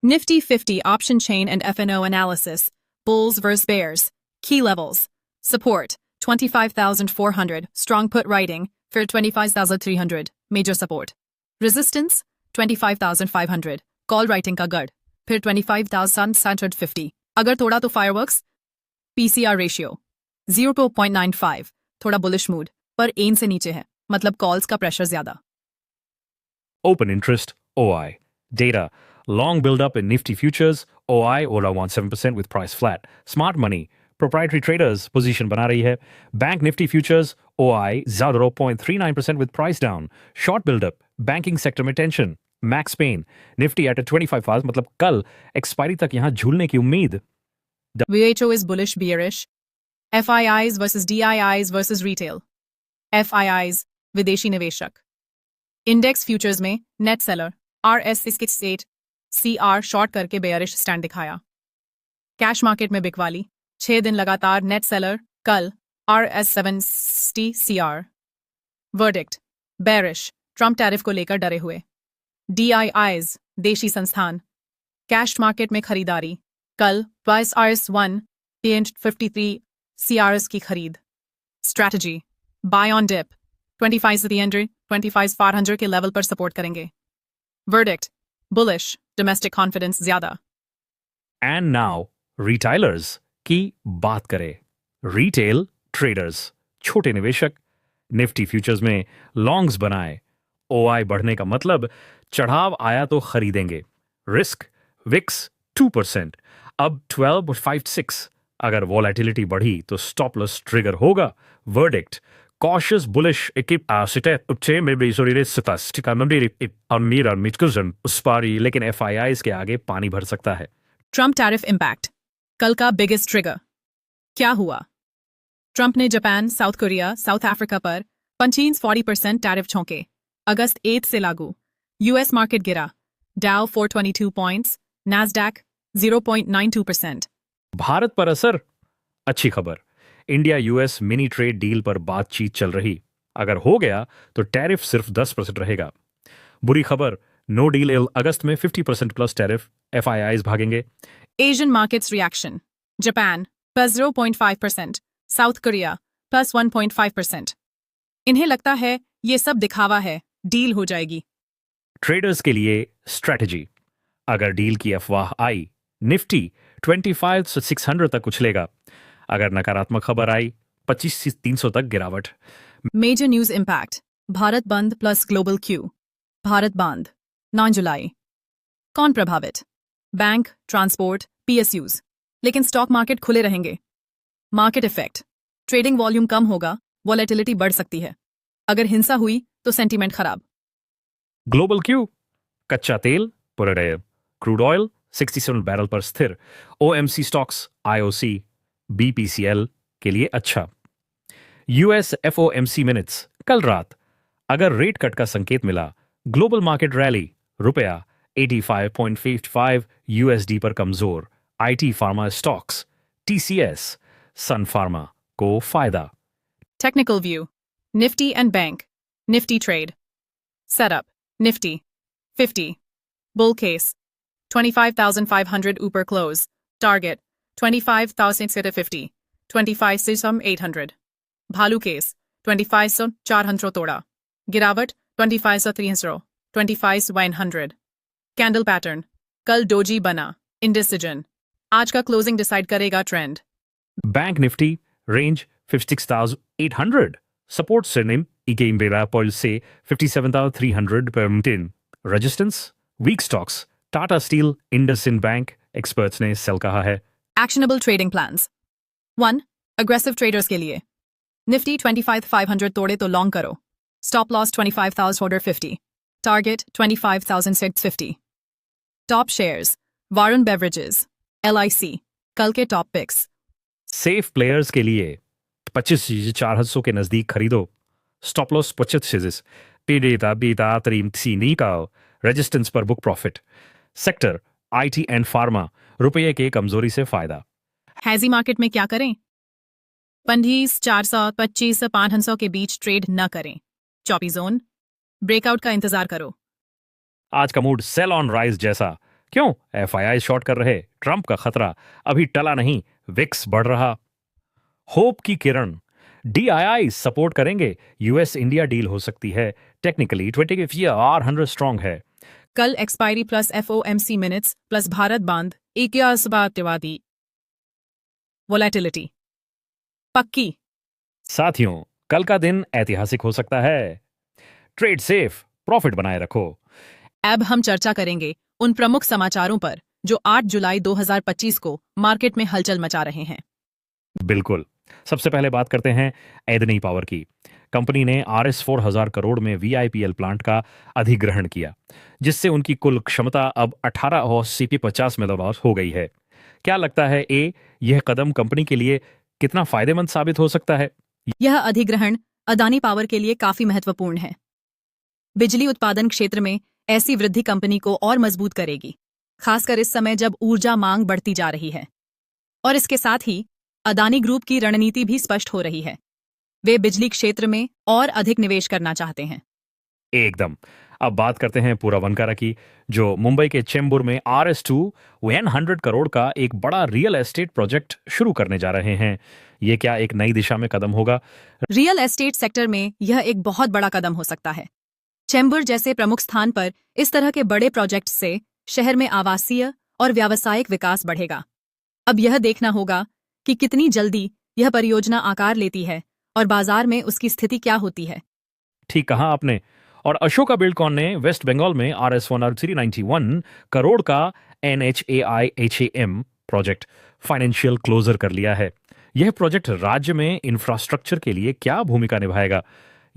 Nifty 50 option chain and FNO analysis. Bulls vs bears. Key levels. Support 25,400. Strong put writing for 25,300. Major support. Resistance 25,500. Call writing का गढ़ फिर 25,750. अगर थोड़ा तो fireworks. PCR ratio 0.95. थोड़ा bullish mood पर N से नीचे है मतलब calls का pressure ज्यादा. Open interest, OI. Data. Long build-up in Nifty futures, OI or around 7% with price flat. Smart money. Proprietary traders position बना रही है. Bank Nifty futures, OI 0.39% with price down. Short build-up. Banking sector में tension. Max Pain. Nifty at a 25 hours मतलब कल expiry तक यहाँ झूलने की उम्मीद. WHO is bullish bearish. FIIs versus DIIs versus retail. FIIs विदेशी निवेशक. इंडेक्स फ्यूचर्स में net seller RS68 CR short करके बेयरिश स्टैंड दिखाया. कैश मार्केट में बिकवाली 6 दिन लगातार नेट सेलर कल RS70 CR. Verdict bearish Trump tariff को लेकर डरे हुए. DIIs देशी संस्थान कैश मार्केट में खरीदारी कल RS1 53 CRs की खरीद. स्ट्रैटेजी बाय ऑन डिप 25,300 25,400 के लेवल पर सपोर्ट करेंगे. वर्डिक्ट बुलिश डोमेस्टिक कॉन्फिडेंस ज्यादा. And now, retailers की बात करें. Retail traders, छोटे निवेशक, निफ्टी फ्यूचर्स में लॉन्ग्स बनाए. OI बढ़ने का मतलब चढ़ाव आया तो खरीदेंगे. रिस्क विक्स 2%, अब 12.56. अगर वॉलेटिलिटी बढ़ी तो स्टॉप लॉस ट्रिगर होगा. Verdict cautious bullish equipe sitte upche maybe sorry statistica maybe amira mitkuzen uspari लेकिन FIIs के आगे पानी भर सकता है. ट्रंप टैरिफ इम्पैक्ट कल का बिगेस्ट ट्रिगर. क्या हुआ? ट्रंप ने Japan, south Korea, south Africa पर 40% टैरिफ छोंके. अगस्त 8 से लागू. यूएस मार्केट गिरा. डाउ 422 पॉइंट्स, नैस्डैक 0.92%. भारत पर असर. अच्छी खबर. India US mini trade deal पर बातचीत चल रही. अगर हो गया तो टैरिफ सिर्फ 10% रहेगा. बुरी खबर नो डील अगस्त में 50% प्लस टैरिफ. FIIs भागेंगे. Asian markets reaction. Japan +0.5%, south Korea +1.5%. इन्हें लगता है ये सब दिखावा है, डील हो जाएगी. ट्रेडर्स के लिए स्ट्रैटेजी. अगर डील की अफवाह आई निफ्टी 25,600 तक उछलेगा. अगर नकारात्मक खबर आई 25,300 तक गिरावट. Major news impact. भारत बंद प्लस ग्लोबल क्यू. भारत बंद 9 जुलाई. कौन प्रभावित? Bank, transport, PSUs. लेकिन स्टॉक मार्केट खुले रहेंगे. Market effect. ट्रेडिंग वॉल्यूम कम होगा, वॉलेटिलिटी बढ़ सकती है. अगर हिंसा हुई तो सेंटीमेंट खराब. Global Q. कच्चा तेल पुरड़े. क्रूड ऑयल 67 बैरल पर स्थिर. OMC स्टॉक्स IOC BPCL के लिए अच्छा. US FOMC मिनट्स कल रात. अगर रेट कट का संकेत मिला ग्लोबल मार्केट रैली. रुपया 85.55 USD पर कमजोर. IT pharma stocks TCS Sun pharma को फायदा. Technical view. Nifty and bank. Nifty trade. Setup. Nifty 50. Bull case 25,500 ऊपर क्लोज. टारगेट 25,650. 25,800. भालू केस 25,400 तोड़ा. गिरावट 25,300. 25,100. Candle pattern. कल डोजी बना. इंडिसिजन. आज का क्लोजिंग डिसाइड करेगा trend. Bank Nifty range 56,800. Support सिर्निम इकेम्बेरा पॉइल से 57,300 पर मिटिन. Resistance weak stocks Tata Steel, IndusInd Bank experts ने सेल कहा है. Actionable trading plans. 1. Aggressive traders के लिए. Nifty 25,500 तोड़े तो लॉन्ग करो. Stop loss 25,450. Target 25,650. Top shares. Varun Beverages. LIC. कल के टॉप पिक्स. सेफ प्लेयर्स के लिए 25,400 के नजदीक खरीदो. Stop loss 25,000. पीड़िता बीता तरीम सीनी का. रेजिस्टेंस पर book profit. Sector IT and pharma. रुपये के कमजोरी से फायदा. हैजी मार्केट में क्या करें? 25,400 25,500 के बीच ट्रेड न करें. Choppy zone. ब्रेकआउट का इंतजार करो. आज का मूड सेल ऑन राइज जैसा. क्यों एफआईआई शॉर्ट कर रहे? ट्रंप का खतरा अभी टला नहीं, विक्स बढ़ रहा। होप की किरण, डीआईआई सपोर्ट करेंगे, यूएस इंडिया डील हो सकती है। टेक्निकली 20 ईयर आर 100 स्ट्रांग है। कल expiry plus FOMC minutes plus Bharat बांध एक असबातवादी वोलेटिलिटी पक्की। साथियों, कल का दिन ऐतिहासिक हो सकता है। ट्रेड सेफ, प्रॉफिट बनाए रखो। अब हम चर्चा करेंगे उन प्रमुख समाचारों पर जो 8 जुलाई 2025 को मार्केट में हलचल मचा रहे हैं। बिल्कुल। सबसे पहले बात करते हैं एदनी पावर की। कंपनी ने RS 4000 करोड़ में VIPL प्लांट का अधिग्रहण किया, जिससे उनकी कुल क्षमता अब 18 और CP50 मेगावाट हो गई है। क्या लगता है यह कदम कंपनी के लिए कितना फायदेमंद साबित हो सकता है? यह अधिग्रहण अदानी पावर के लिए काफी महत्वपूर्ण है। बिजली उत्पादन क्षेत्र में ऐसी वृद्धि कंपनी को और मजबूत करेगी, खासकर इस समय जब ऊर्जा मांग बढ़ती जा रही है। और इसके साथ ही अदानी ग्रुप की रणनीति भी स्पष्ट हो रही है। वे बिजली क्षेत्र में और अधिक निवेश करना चाहते हैं। एकदम। अब बात करते हैं पूरा वनकारा की, जो मुंबई के चेंबूर में RS2 100 करोड़ का एक बड़ा रियल एस्टेट प्रोजेक्ट शुरू करने जा रहे हैं। ये क्या एक नई दिशा में कदम होगा? रियल एस्टेट सेक्टर में यह एक बहुत बड़ा कदम हो सकता है। चेंबूर जैसे प्रमुख स्थान पर इस तरह के बड़े प्रोजेक्ट से शहर में आवासीय और व्यावसायिक विकास बढ़ेगा। अब यह देखना होगा कि कितनी जल्दी यह परियोजना आकार लेती है और बाजार में उसकी स्थिति क्या होती है। ठीक कहा आपने। और अशोका बिल्डकॉन ने वेस्ट बंगाल में RS1 391 करोड़ का NHAI-HAM प्रोजेक्ट फाइनेंशियल क्लोजर कर लिया है। यह प्रोजेक्ट राज्य में इंफ्रास्ट्रक्चर के लिए क्या भूमिका निभाएगा?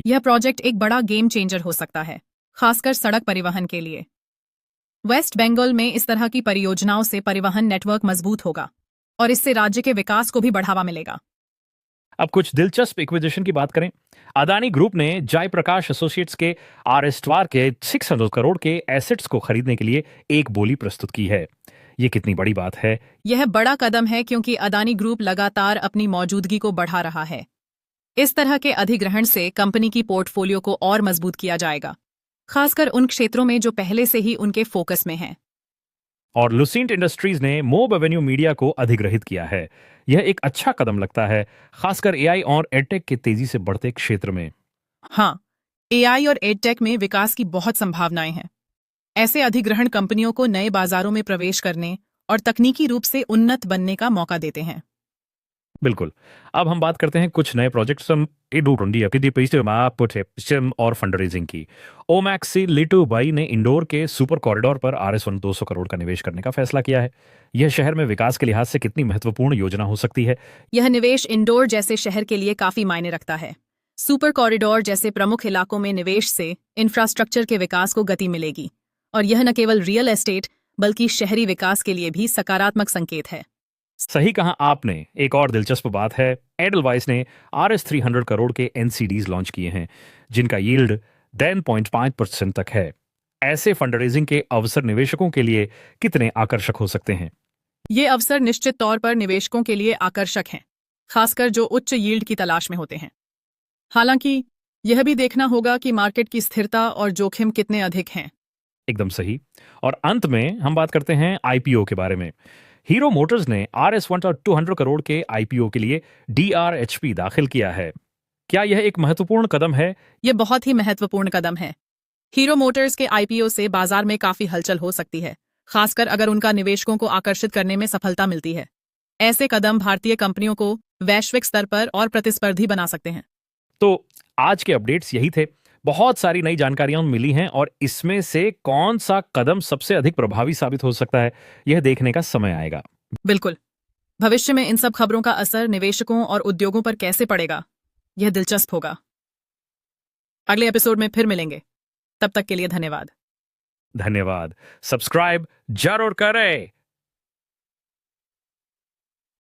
यह प्रोजेक्ट एक बड़ा गेम चेंजर हो सकता है, खासकर सड़क परिवहन के लिए। वेस्ट बंगाल में इस तरह की परियोजनाओं से परिवहन नेटवर्क मजबूत होगा और इससे राज्य के विकास को भी बढ़ावा मिलेगा। अब कुछ दिलचस्प इक्विजिशन की बात करें। अदानी ग्रुप ने जयप्रकाश एसोसिएट्स के RS12 के 600 करोड़ के एसेट्स को खरीदने के लिए एक बोली प्रस्तुत की है। ये कितनी बड़ी बात है? यह बड़ा कदम है क्योंकि अदानी ग्रुप लगातार अपनी मौजूदगी को बढ़ा रहा है। इस तरह के अधिग्रहण से कंपनी की पोर्टफोलियो को और मजबूत किया जाएगा, खासकर उन क्षेत्रों में जो पहले से ही उनके फोकस में हैं। और लुसेंट इंडस्ट्रीज ने मोब एवेन्यू मीडिया को अधिग्रहित किया है। यह एक अच्छा कदम लगता है, खासकर AI और एडटेक के तेजी से बढ़ते क्षेत्र में। हाँ, AI और एडटेक में विकास की बहुत संभावनाएं हैं। ऐसे अधिग्रहण कंपनियों को नए बाजारों में प्रवेश करने और तकनीकी रूप से उन्नत बनने का मौका देते हैं। बिल्कुल। अब हम बात करते हैं कुछ नए प्रोजेक्ट्स और फंड रेजिंग की। ओमैक्सी लिटू बाई ने इंदौर के सुपर कॉरिडोर पर RS1 200 करोड़ का निवेश करने का फैसला किया है। यह शहर में विकास के लिहाज से कितनी महत्वपूर्ण योजना हो सकती है? यह निवेश इंदौर जैसे शहर के लिए काफी मायने रखता है। सुपर कॉरिडोर जैसे प्रमुख इलाकों में निवेश से इंफ्रास्ट्रक्चर के विकास को गति मिलेगी और यह न केवल रियल एस्टेट बल्कि शहरी विकास के लिए भी सकारात्मक संकेत है। सही कहा आपने। एक और दिलचस्प बात है, एडलवाइस ने RS 300 करोड़ के NCDs लॉन्च किए हैं, जिनका यील्ड 10.5% तक है। ऐसे फंड रेजिंग के अवसर निवेशकों के लिए कितने आकर्षक हो सकते हैं? ये अवसर निश्चित तौर पर निवेशकों के लिए आकर्षक हैं, खासकर जो उच्च यील्ड की तलाश में होते हैं। हालांकि यह भी देखना होगा कि मार्केट की स्थिरता और जोखिम कितने अधिक हैं। एकदम सही। और अंत में हम बात करते हैं IPO के बारे में। हीरो मोटर्स ने RS1 और 200 करोड़ के IPO के लिए DRHP दाखिल किया है। क्या यह एक महत्वपूर्ण कदम है? यह बहुत ही महत्वपूर्ण कदम है। हीरो मोटर्स के IPO से बाजार में काफी हलचल हो सकती है, खासकर अगर उनका निवेशकों को आकर्षित करने में सफलता मिलती है। ऐसे कदम भारतीय कंपनियों को वैश्विक स्तर पर और प्रतिस्पर्धी बना सकते हैं। तो आज के अपडेट्स यही थे। बहुत सारी नई जानकारियां मिली हैं और इसमें से कौन सा कदम सबसे अधिक प्रभावी साबित हो सकता है, यह देखने का समय आएगा। बिल्कुल। भविष्य में इन सब खबरों का असर निवेशकों और उद्योगों पर कैसे पड़ेगा, यह दिलचस्प होगा। अगले एपिसोड में फिर मिलेंगे। तब तक के लिए धन्यवाद। धन्यवाद। सब्सक्राइब जरूर करें।